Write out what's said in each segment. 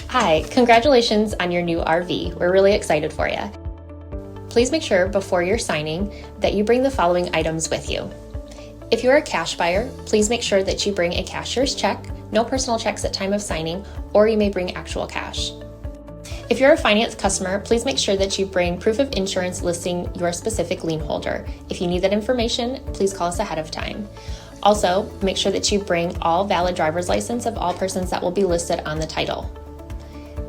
Hi, congratulations on your new RV. We're really excited for you. Please make sure before you're signing that you bring the following items with you. If you're a cash buyer, please make sure that you bring a cashier's check, no personal checks at time of signing, or you may bring actual cash. If you're a finance customer, please make sure that you bring proof of insurance listing your specific lien holder. If you need that information, please call us ahead of time. Also, make sure that you bring all valid driver's license of all persons that will be listed on the title.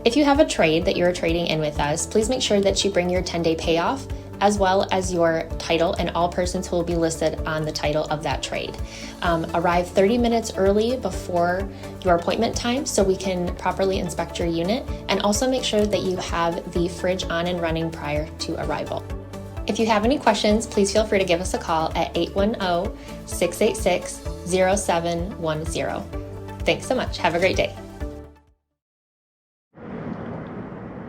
If you have a trade that you're trading in with us, please make sure that you bring your 10-day payoff as well as your title and all persons who will be listed on the title of that trade. Arrive 30 minutes early before your appointment time so we can properly inspect your unit, and also make sure that you have the fridge on and running prior to arrival. If you have any questions, please feel free to give us a call at 810-686-0710. Thanks so much. Have a great day.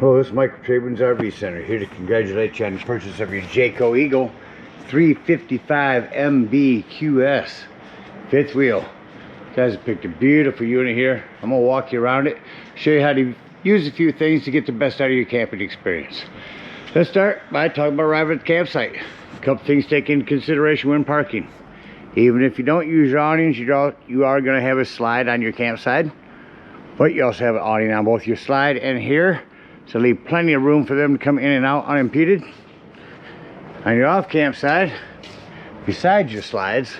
Hello, this is Mike from TradeWinds RV Center, here to congratulate you on the purchase of your Jayco Eagle 355 MBQS fifth wheel. You guys have picked a beautiful unit here. I'm going to walk you around it, show you how to use a few things to get the best out of your camping experience. Let's start by talking about arriving at the campsite. A couple things to take into consideration when parking. Even if you don't use your awnings, you are going to have a slide on your campsite, but you also have an awning on both your slide and here. So leave plenty of room for them to come in and out unimpeded. On your off campsite, besides your slides,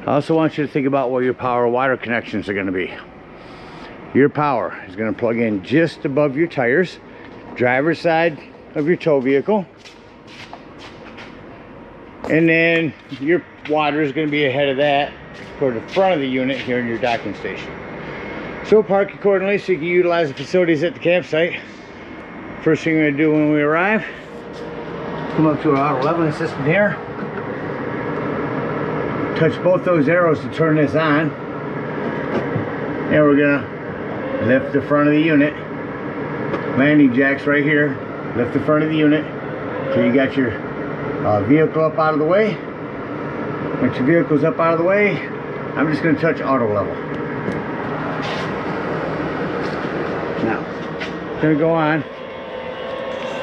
I also want you to think about where your power water connections are going to be. Your power is going to plug in just above your tires, driver's side of your tow vehicle. And then your water is going to be ahead of that toward the front of the unit here in your docking station. So park accordingly so you can utilize the facilities at the campsite. First thing we're going to do when we arrive, come up to our auto leveling system here. Touch both those arrows to turn this on. And we're going to lift the front of the unit. Landing jacks right here. Lift the front of the unit. So you got your vehicle up out of the way. Once your vehicle's up out of the way, I'm just going to touch auto level. Now, it's going to go on.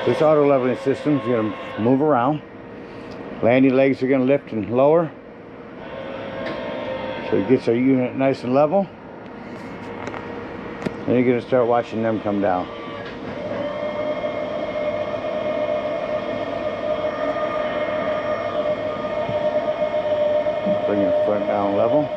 This auto leveling system is going to move around. Landing legs are going to lift and lower. So it gets our unit nice and level. Then you're going to start watching them come down. Bring your front down level.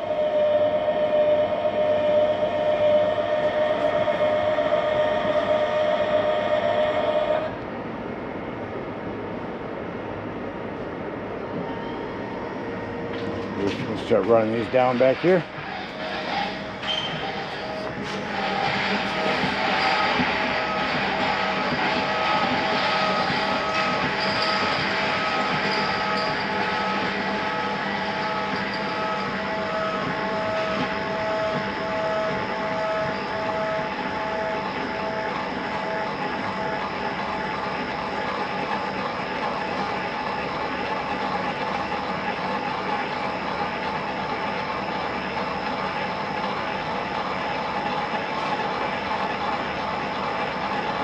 We'll start running these down back here.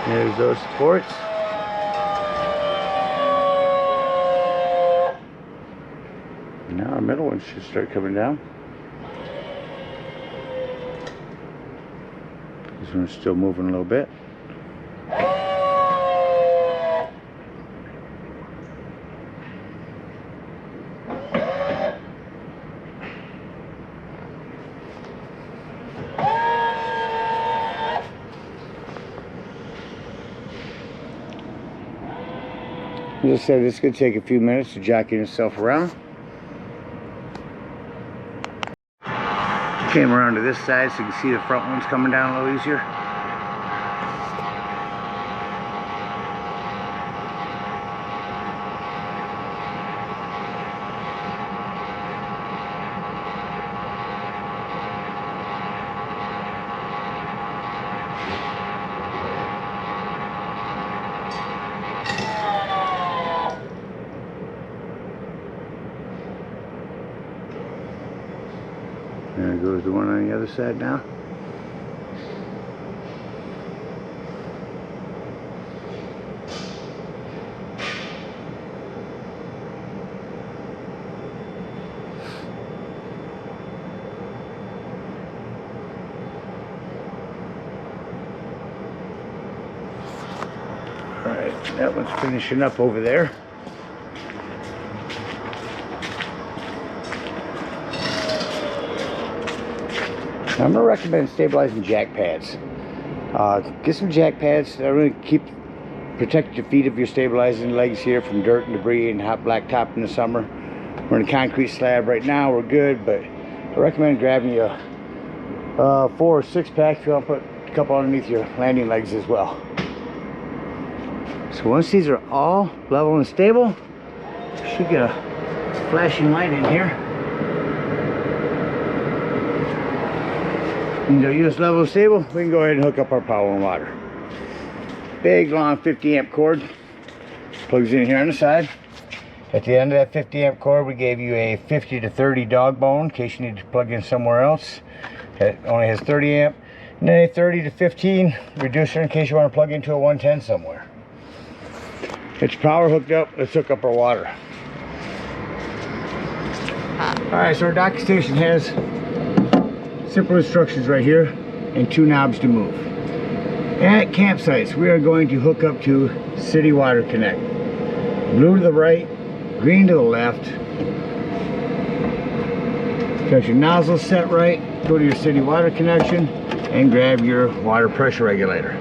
There's those supports. Now our middle ones should start coming down. This one's still moving a little bit. As I said, it's going to take a few minutes to jockey itself around. Came around to this side so you can see the front ones coming down a little easier. There goes the one on the other side now. That one's finishing up over there. I'm gonna recommend stabilizing jack pads. Get some jack pads that really protect your feet if you're stabilizing legs here from dirt and debris and hot blacktop in the summer. We're in a concrete slab right now, we're good, but I recommend grabbing you a 4 or 6 pack if you want to put a couple underneath your landing legs as well. So once these are all level and stable, you should get a flashing light in here. And to use level and stable, we can go ahead and hook up our power and water. Big long 50 amp cord plugs in here on the side. At the end of that 50 amp cord, we gave you a 50 to 30 dog bone in case you need to plug in somewhere else. It only has 30 amp, and then a 30 to 15 reducer in case you want to plug into a 110 somewhere. It's power hooked up. Let's hook up our water. Alright, so our docking station has simple instructions right here and 2 knobs to move. At campsites, we are going to hook up to City Water Connect. Blue to the right, green to the left. Got your nozzle set right, go to your City Water connection and grab your water pressure regulator.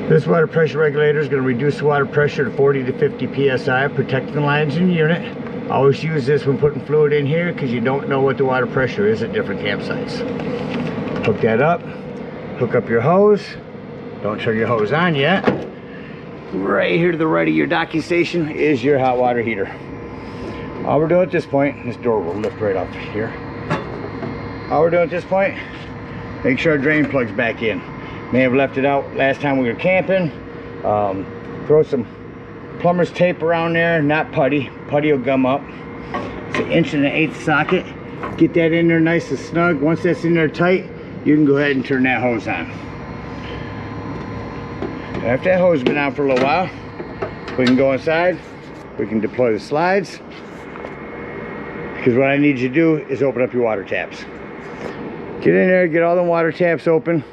This water pressure regulator is going to reduce the water pressure to 40 to 50 psi, protecting the lines in your unit. Always use this when putting fluid in here because you don't know what the water pressure is at different campsites. Hook that up, hook up your hose. Don't turn your hose on yet. Right here to the right of your docking station is your hot water heater. All we're doing at this point, this door will lift right up here. All we're doing at this point, make sure our drain plug's back in. May have left it out last time we were camping. Throw some plumber's tape around there, not putty. Putty will gum up. It's an 1.1/8" socket. Get that in there nice and snug. Once that's in there tight, you can go ahead and turn that hose on. After that hose has been on for a little while, we can go inside. We can deploy the slides. Because what I need you to do is open up your water taps. Get in there, get all the water taps open.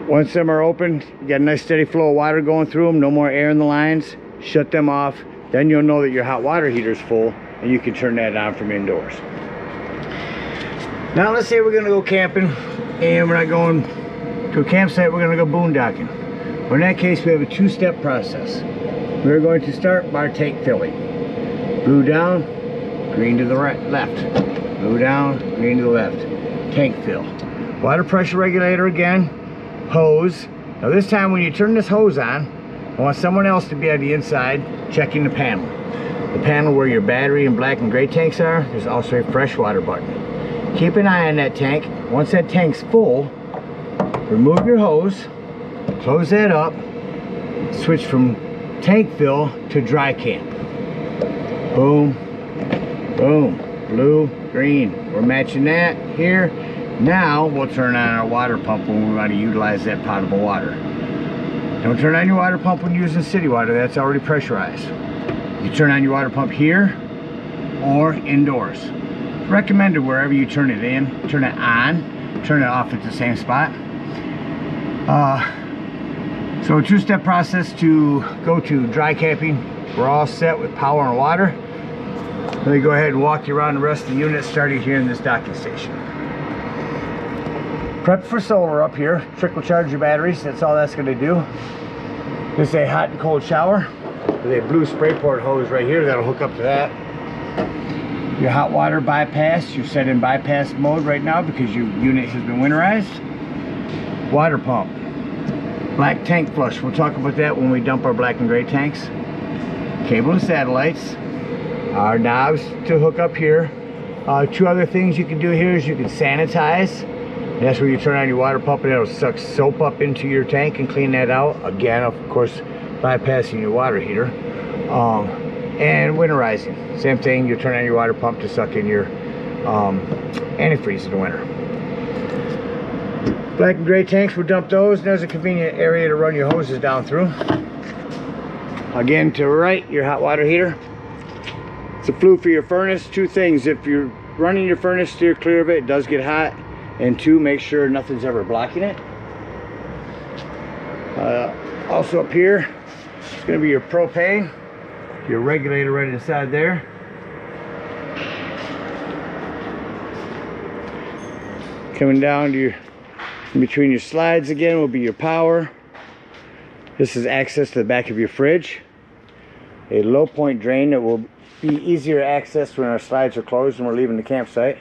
Once them are open, you got a nice steady flow of water going through them, no more air in the lines. Shut them off. Then you'll know that your hot water heater is full and you can turn that on from indoors. Now let's say we're gonna go camping and we're not going to a campsite, we're gonna go boondocking. Well, in that case, we have a 2-step process. We're going to start by tank filling. Blue down, green to the right, left. Blue down, green to the left. Tank fill. Water pressure regulator again. Hose. Now this time when you turn this hose on, I want someone else to be on the inside checking the panel. The panel where your battery and black and gray tanks are, there's also a freshwater button. Keep an eye on that tank. Once that tank's full, remove your hose, close that up, switch from tank fill to dry camp. Boom, boom, blue, green. We're matching that here. Now we'll turn on our water pump when we want to utilize that potable water. Don't turn on your water pump when using city water, that's already pressurized. You turn on your water pump here or indoors. Recommended wherever you turn it in, turn it on, turn it off at the same spot. So a 2-step process to go to dry camping. We're all set with power and water. Let me go ahead and walk you around the rest of the unit starting here in this docking station. Prep for solar up here. Trickle charge your batteries. That's all that's going to do. This is a hot and cold shower with a blue spray port hose right here that'll hook up to that. Your hot water bypass. You're set in bypass mode right now because your unit has been winterized. Water pump. Black tank flush. We'll talk about that when we dump our black and gray tanks. Cable and satellites. Our knobs to hook up here. 2 other things you can do here is you can sanitize. That's where you turn on your water pump and it'll suck soap up into your tank and clean that out. Again, of course, bypassing your water heater. And winterizing. Same thing, you turn on your water pump to suck in your antifreeze in the winter. Black and gray tanks, we'll dump those. There's a convenient area to run your hoses down through. Again, to the right, your hot water heater. It's a flue for your furnace. 2 things, if you're running your furnace, steer clear of it. It does get hot. And 2, make sure nothing's ever blocking it. Also up here, It's going to be your propane, your regulator right inside there. Coming down to your, in between your slides again will be your power. This is access to the back of your fridge. A low point drain that will be easier access when our slides are closed and we're leaving the campsite.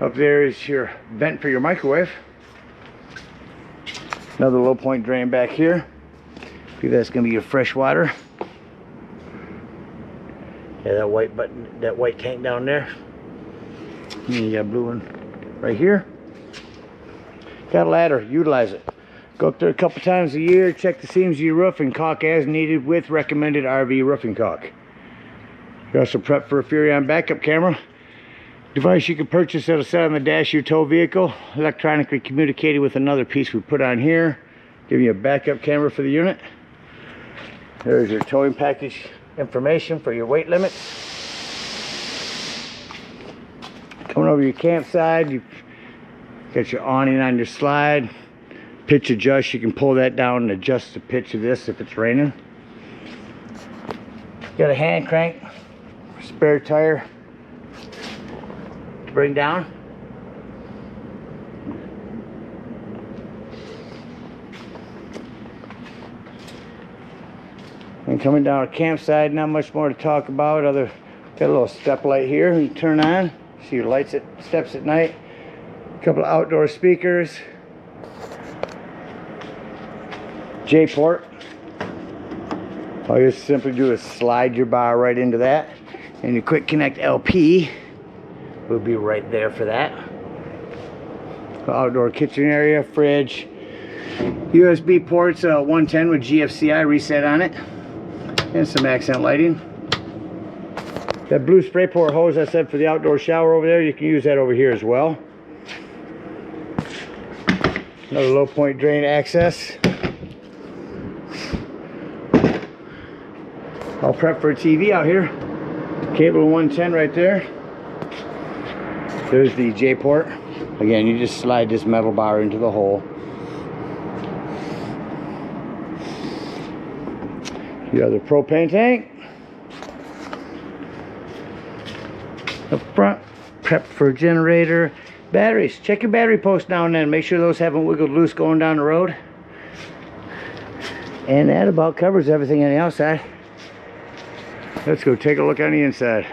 Up there is your vent for your microwave. Another low point drain back here. That's going to be your fresh water. Yeah, that white button, that white tank down there. And you got a blue one right here. Got a ladder, utilize it. Go up there a couple times a year, check the seams of your roof and caulk as needed with recommended RV roofing caulk. You also prep for a Furrion backup camera. Device you can purchase that'll set on the dash of your tow vehicle, electronically communicated with another piece we put on here, give you a backup camera for the unit. There's your towing package information for your weight limits. Coming over your campsite, you've got your awning on your slide. Pitch adjust, you can pull that down and adjust the pitch of this if it's raining. Got a hand crank, spare tire to bring down. And coming down a campsite, not much more to talk about. Got a little step light here you turn on. See your lights at steps at night. A couple of outdoor speakers. J-port. All you simply do is slide your bar right into that, and your quick connect LP will be right there for that. Outdoor kitchen area, fridge, USB ports, 110 with GFCI reset on it, and some accent lighting. That blue spray port hose I said for the outdoor shower over there, you can use that over here as well. Another low point drain access. I'll prep for a TV out here. Cable 110 right there. There's the J port. Again, you just slide this metal bar into the hole. The other propane tank. Up front, prep for a generator. Batteries. Check your battery post now and then. Make sure those haven't wiggled loose going down the road. And that about covers everything on the outside. Let's go take a look on the inside.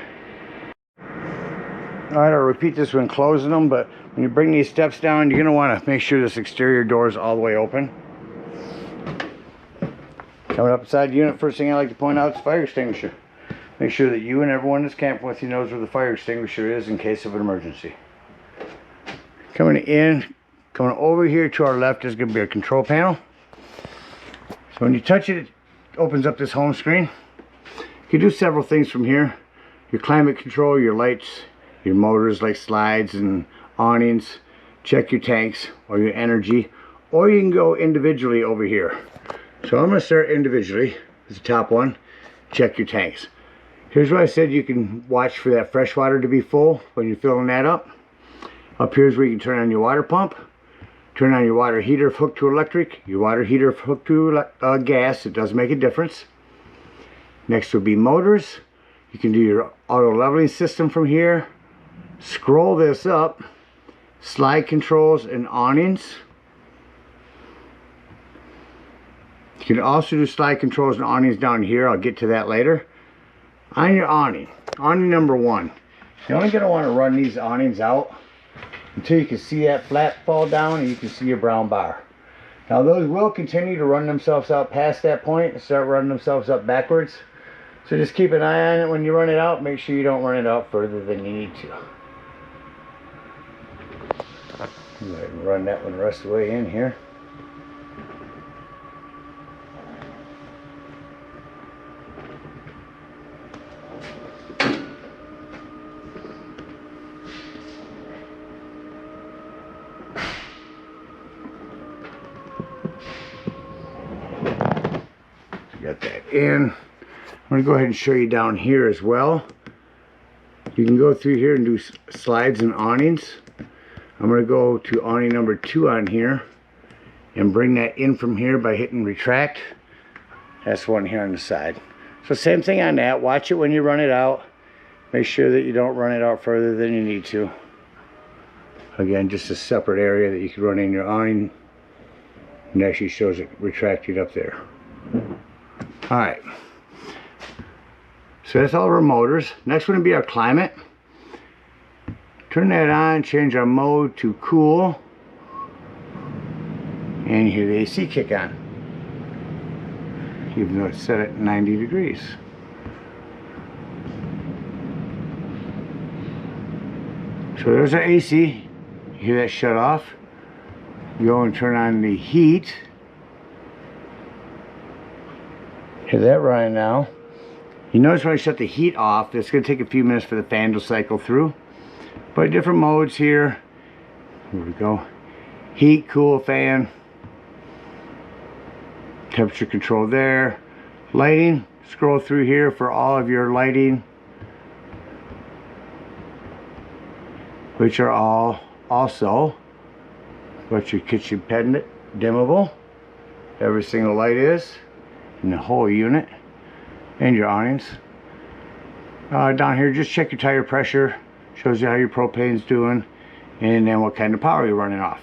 Alright, I'll repeat this when closing them, but when you bring these steps down, you're going to want to make sure this exterior door is all the way open. Coming up inside the unit, first thing I like to point out is the fire extinguisher. Make sure that you and everyone that's camping with you knows where the fire extinguisher is in case of an emergency. Coming over here to our left is going to be a control panel. So when you touch it, it opens up this home screen. You can do several things from here. Your climate control, your lights, your motors like slides and awnings. Check your tanks or your energy. Or you can go individually over here. So I'm going to start individually. This is the top one. Check your tanks. Here's where I said you can watch for that fresh water to be full when you're filling that up. Up here is where you can turn on your water pump. Turn on your water heater if hooked to electric. Your water heater if hooked to gas. It does make a difference. Next will be motors. You can do your auto leveling system from here. Scroll this up. Slide controls and awnings. You can also do slide controls and awnings down here. I'll get to that later. On your awning number one, you're only going to want to run these awnings out until you can see that flap fall down and you can see your brown bar. Now those will continue to run themselves out past that point and start running themselves up backwards. So just keep an eye on it when you run it out. Make sure you don't run it out further than you need to. Go ahead and run that one the rest of the way in here. Got that in. I'm going to go ahead and show you down here as well. You can go through here and do slides and awnings. I'm going to go to awning number 2 on here and bring that in from here by hitting retract. That's one here on the side. So same thing on that. Watch it when you run it out. Make sure that you don't run it out further than you need to. Again, just a separate area that you can run in your awning. And actually shows it retracted up there. Alright. So that's all of our motors. Next one would be our climate. Turn that on, change our mode to cool. And you hear the AC kick on. Even though it's set at 90 degrees. So there's our AC. You hear that shut off. You go and turn on the heat. Hear that running now. You notice when I shut the heat off, it's going to take a few minutes for the fan to cycle through. But different modes here. Here we go. Heat, cool, fan. Temperature control there. Lighting. Scroll through here for all of your lighting, which are all also got your kitchen pendant dimmable. Every single light is in the whole unit, and your awnings. Down here, just check your tire pressure. Shows you how your propane's doing, and then what kind of power you're running off.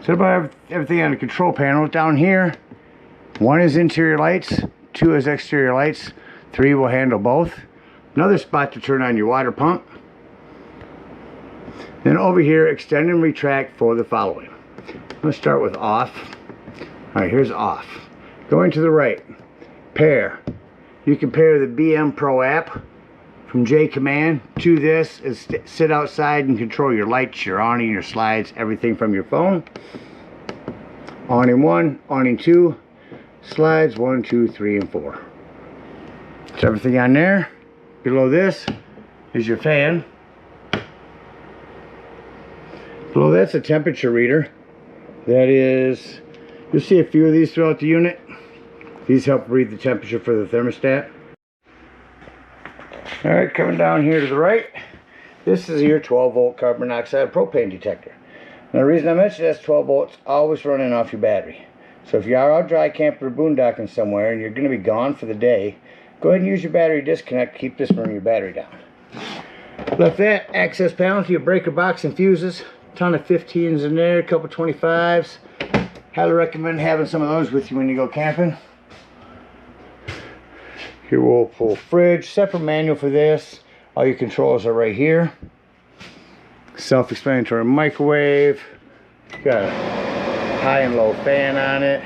So about everything on the control panel. Down here, 1 is interior lights, 2 is exterior lights, 3 will handle both. Another spot to turn on your water pump. Then over here, extend and retract for the following. Let's start with off. Alright, here's off. Going to the right, pair. You can pair the BM Pro app from J Command to this and sit outside and control your lights, your awning, your slides, everything from your phone. Awning 1, awning 2, slides 1, 2, 3, and 4. That's everything on there. Below this is your fan. Below that's a temperature reader. That is, you'll see a few of these throughout the unit. These help read the temperature for the thermostat. Alright, coming down here to the right, this is your 12 volt carbon monoxide propane detector. Now the reason I mention that's 12 volts, always running off your battery. So if you are out dry camping or boondocking somewhere and you're going to be gone for the day, go ahead and use your battery disconnect to keep this from your battery down. Left that access panel to your breaker box and fuses. Ton of 15s in there, a couple 25s. Highly recommend having some of those with you when you go camping. Your Whirlpool fridge, separate manual for this. All your controls are right here. Self-explanatory microwave. Got a high and low fan on it.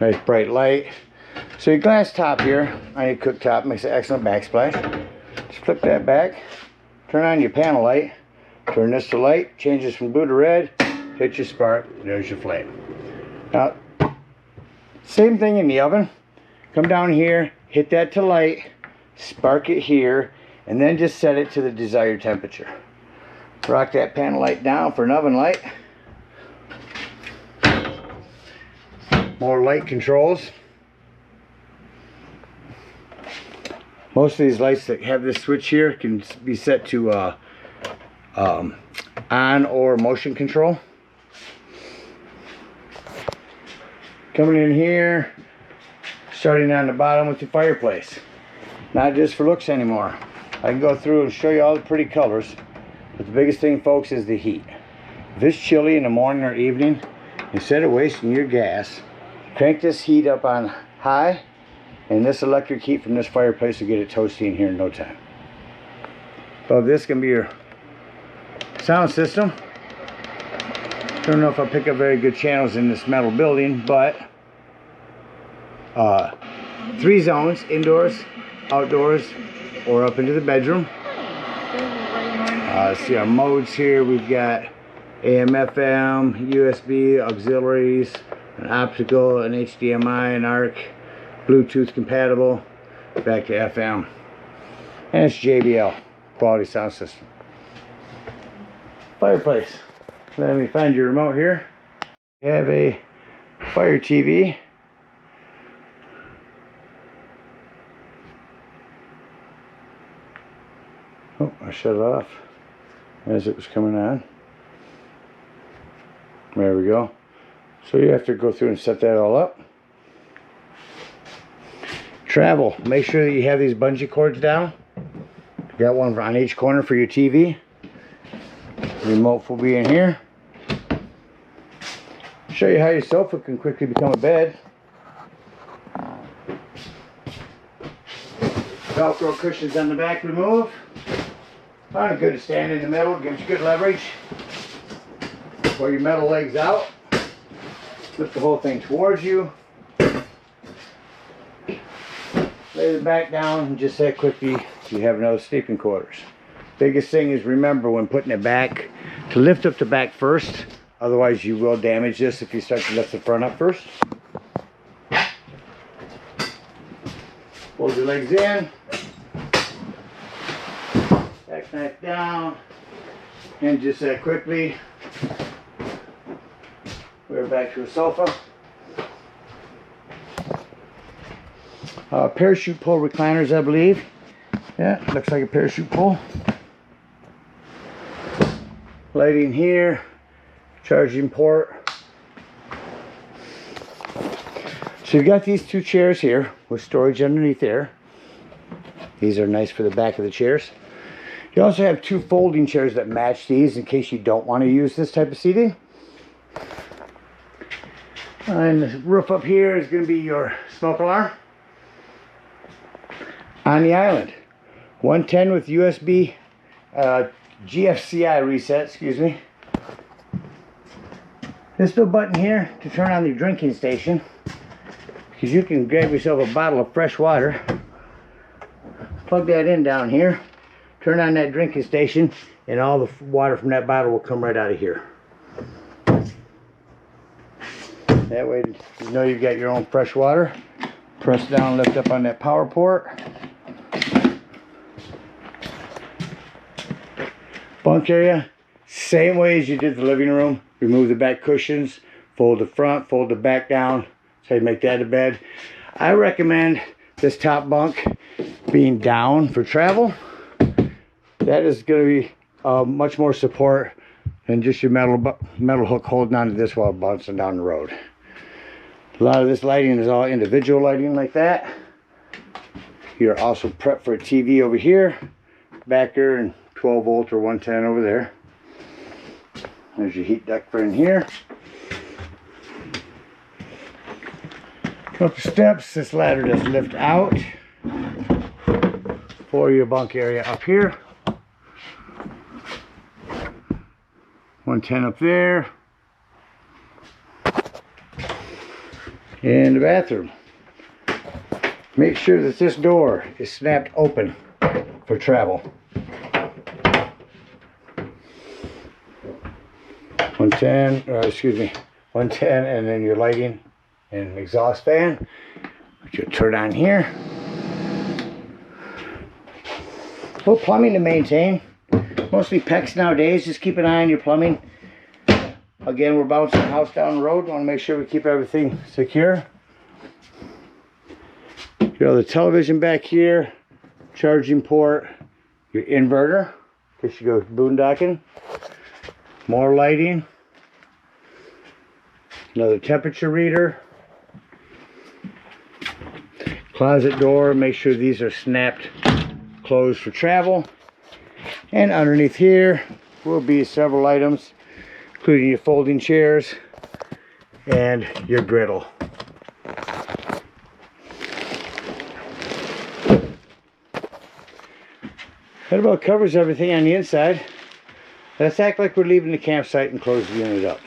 Nice bright light. So your glass top here on your cooktop makes an excellent backsplash. Just flip that back. Turn on your panel light. Turn this to light. Changes from blue to red. Hit your spark. There's your flame. Now, same thing in the oven. Come down here, hit that to light, spark it here, and then just set it to the desired temperature. Rock that panel light down for an oven light. More light controls. Most of these lights that have this switch here can be set to on or motion control. Coming in here, starting on the bottom with your fireplace. Not just for looks anymore. I can go through and show you all the pretty colors, but the biggest thing, folks, is the heat. If it's chilly in the morning or evening, instead of wasting your gas, crank this heat up on high, and this electric heat from this fireplace will get it toasty in here in no time. Above this can be your sound system. Don't know if I'll pick up very good channels in this metal building, but 3 zones: indoors, outdoors, or up into the bedroom. See our modes here. We've got AM, FM, USB, auxiliaries, an optical, an HDMI, an ARC, Bluetooth compatible, back to FM. And it's JBL, quality sound system. Fireplace. Let me find your remote here. We have a Fire TV. Oh, I shut it off as it was coming on. There we go. So you have to go through and set that all up. Travel, make sure that you have these bungee cords down. You got one on each corner for your TV. Remote will be in here. Show you how your sofa can quickly become a bed. Velcro cushions on the back remove. Kind of good to stand in the middle, gives you good leverage. Pull your metal legs out. Flip the whole thing towards you. Lay the back down and just that quickly you have another sleeping quarters. Biggest thing is remember when putting it back to lift up the back first. Otherwise you will damage this if you start to lift the front up first. Fold your legs in. Back knife down. And just that quickly we're back to a sofa. Parachute pull recliners, I believe. Yeah, looks like a parachute pull. Lighting here. Charging port. So you've got these two chairs here with storage underneath there. These are nice for the back of the chairs. You also have two folding chairs that match these in case you don't want to use this type of seating. And the roof up here is going to be your smoke alarm. On the island, 110 with USB GFCI reset, excuse me. This little button here to turn on the drinking station, because you can grab yourself a bottle of fresh water, plug that in down here, turn on that drinking station, and all the water from that bottle will come right out of here. That way you know you've got your own fresh water. Press down, lift up on that power port. Bunk area, same way as you did the living room. Remove the back cushions, fold the front, fold the back down. So you make that a bed. I recommend this top bunk being down for travel. That is going to be much more support than just your metal hook holding onto this while bouncing down the road. A lot of this lighting is all individual lighting like that. You're also prepped for a TV over here, backer, and 12 volt or 110 over there. There's your heat duct for in here. Couple steps, this ladder does lift out for your bunk area up here. 110 up there. And the bathroom. Make sure that this door is snapped open for travel. 110, and then your lighting and exhaust fan, which you'll turn on here. Well, plumbing to maintain. Mostly PEX nowadays. Just keep an eye on your plumbing. Again, we're bouncing the house down the road. Want to make sure we keep everything secure. You know, the television back here, charging port, your inverter, in case you go boondocking. More lighting. Another temperature reader. Closet door. Make sure these are snapped closed for travel. And underneath here will be several items, including your folding chairs and your griddle. That about covers everything on the inside. Let's act like we're leaving the campsite and close the unit up.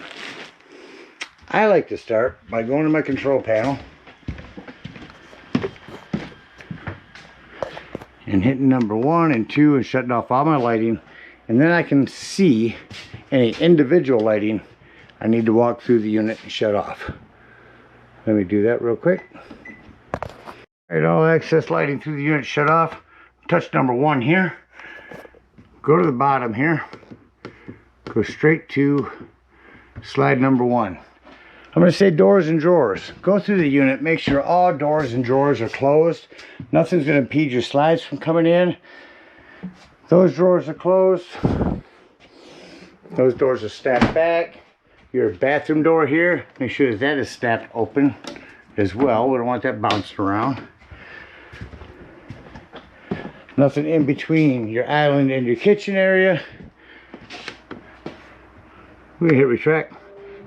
I like to start by going to my control panel and hitting number 1 and 2 and shutting off all my lighting, and then I can see any individual lighting I need to walk through the unit and shut off. Let me do that real quick. Alright, all excess lighting through the unit shut off. Touch number 1 here. Go to the bottom here. Go straight to slide number 1. I'm going to say doors and drawers. Go through the unit, make sure all doors and drawers are closed. Nothing's going to impede your slides from coming in. Those drawers are closed. Those doors are snapped back. Your bathroom door here, make sure that is snapped open as well. We don't want that bouncing around. Nothing in between your island and your kitchen area. We're gonna hit retract.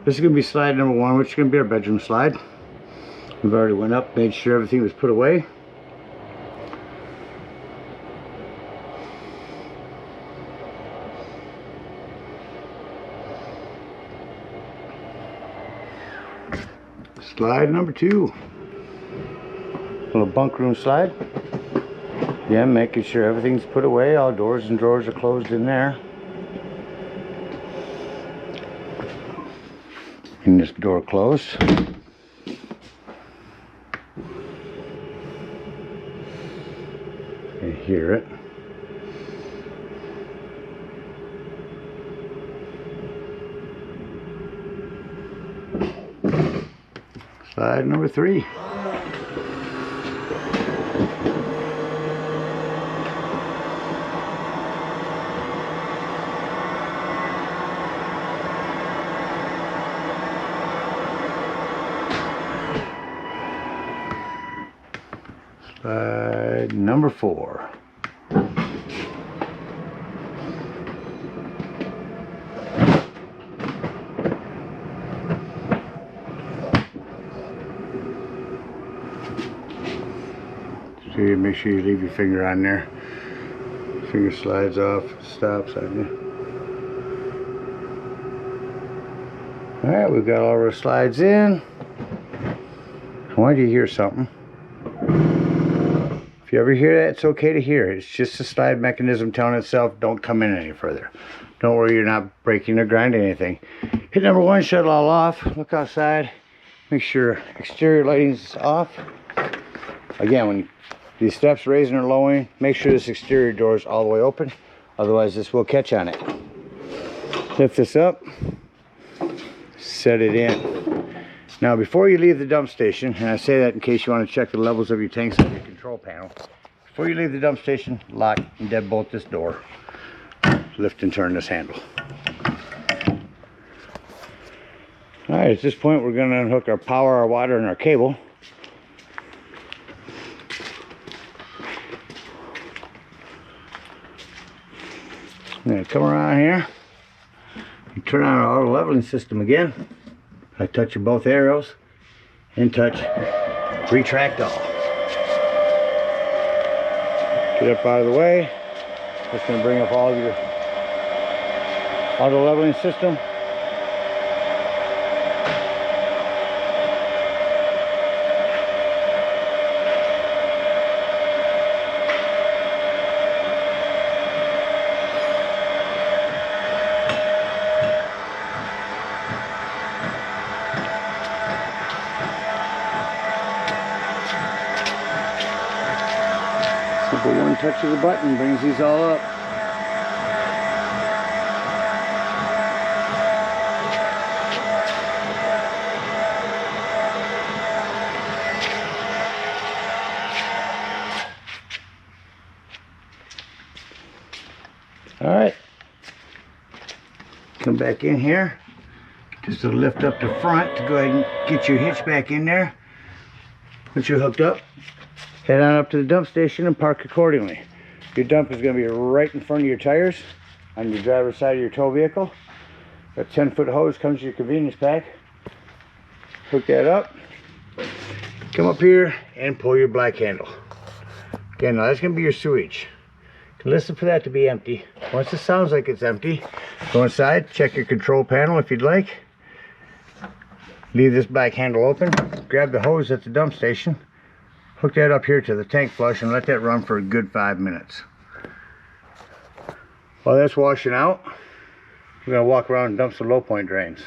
This is gonna be slide number 1, which is gonna be our bedroom slide. We've already went up, made sure everything was put away. Slide number 2. Little bunk room slide. Again, making sure everything's put away. All doors and drawers are closed in there. And this door closed. You hear it. Slide number 3. Slide number 4. So you make sure you leave your finger on there. Finger slides off, stops on you. Alright, we've got all our slides in. I want you to hear something. If you ever hear that, it's okay to hear. It's just a slide mechanism telling itself, don't come in any further. Don't worry, you're not breaking or grinding anything. Hit number 1, shut it all off. Look outside. Make sure exterior lighting's off. Again, when these steps raising or lowering, make sure this exterior door is all the way open. Otherwise, this will catch on it. Lift this up. Set it in. Now, before you leave the dump station, and I say that in case you want to check the levels of your tanks on your control panel. Before you leave the dump station, lock and deadbolt this door. Lift and turn this handle. Alright, at this point we're going to unhook our power, our water, and our cable. I'm going to come around here and turn on our auto leveling system again. I touch both arrows and touch retract all. Get up out of the way. That's going to bring up all of your auto leveling system. Simple one touch of the button brings these all up. All right, come back in here, just to lift up the front to go ahead and get your hitch back in there. Once you're hooked up, head on up to the dump station and park accordingly. Your dump is going to be right in front of your tires on your driver's side of your tow vehicle. A 10-foot hose comes with your convenience pack. Hook that up, come up here and pull your black handle. Again, now that's going to be your sewage. Listen for that to be empty. Once it sounds like it's empty, go inside, check your control panel if you'd like. Leave this black handle open, grab the hose at the dump station, hook that up here to the tank flush and let that run for a good 5 minutes. While that's washing out, we're going to walk around and dump some low point drains.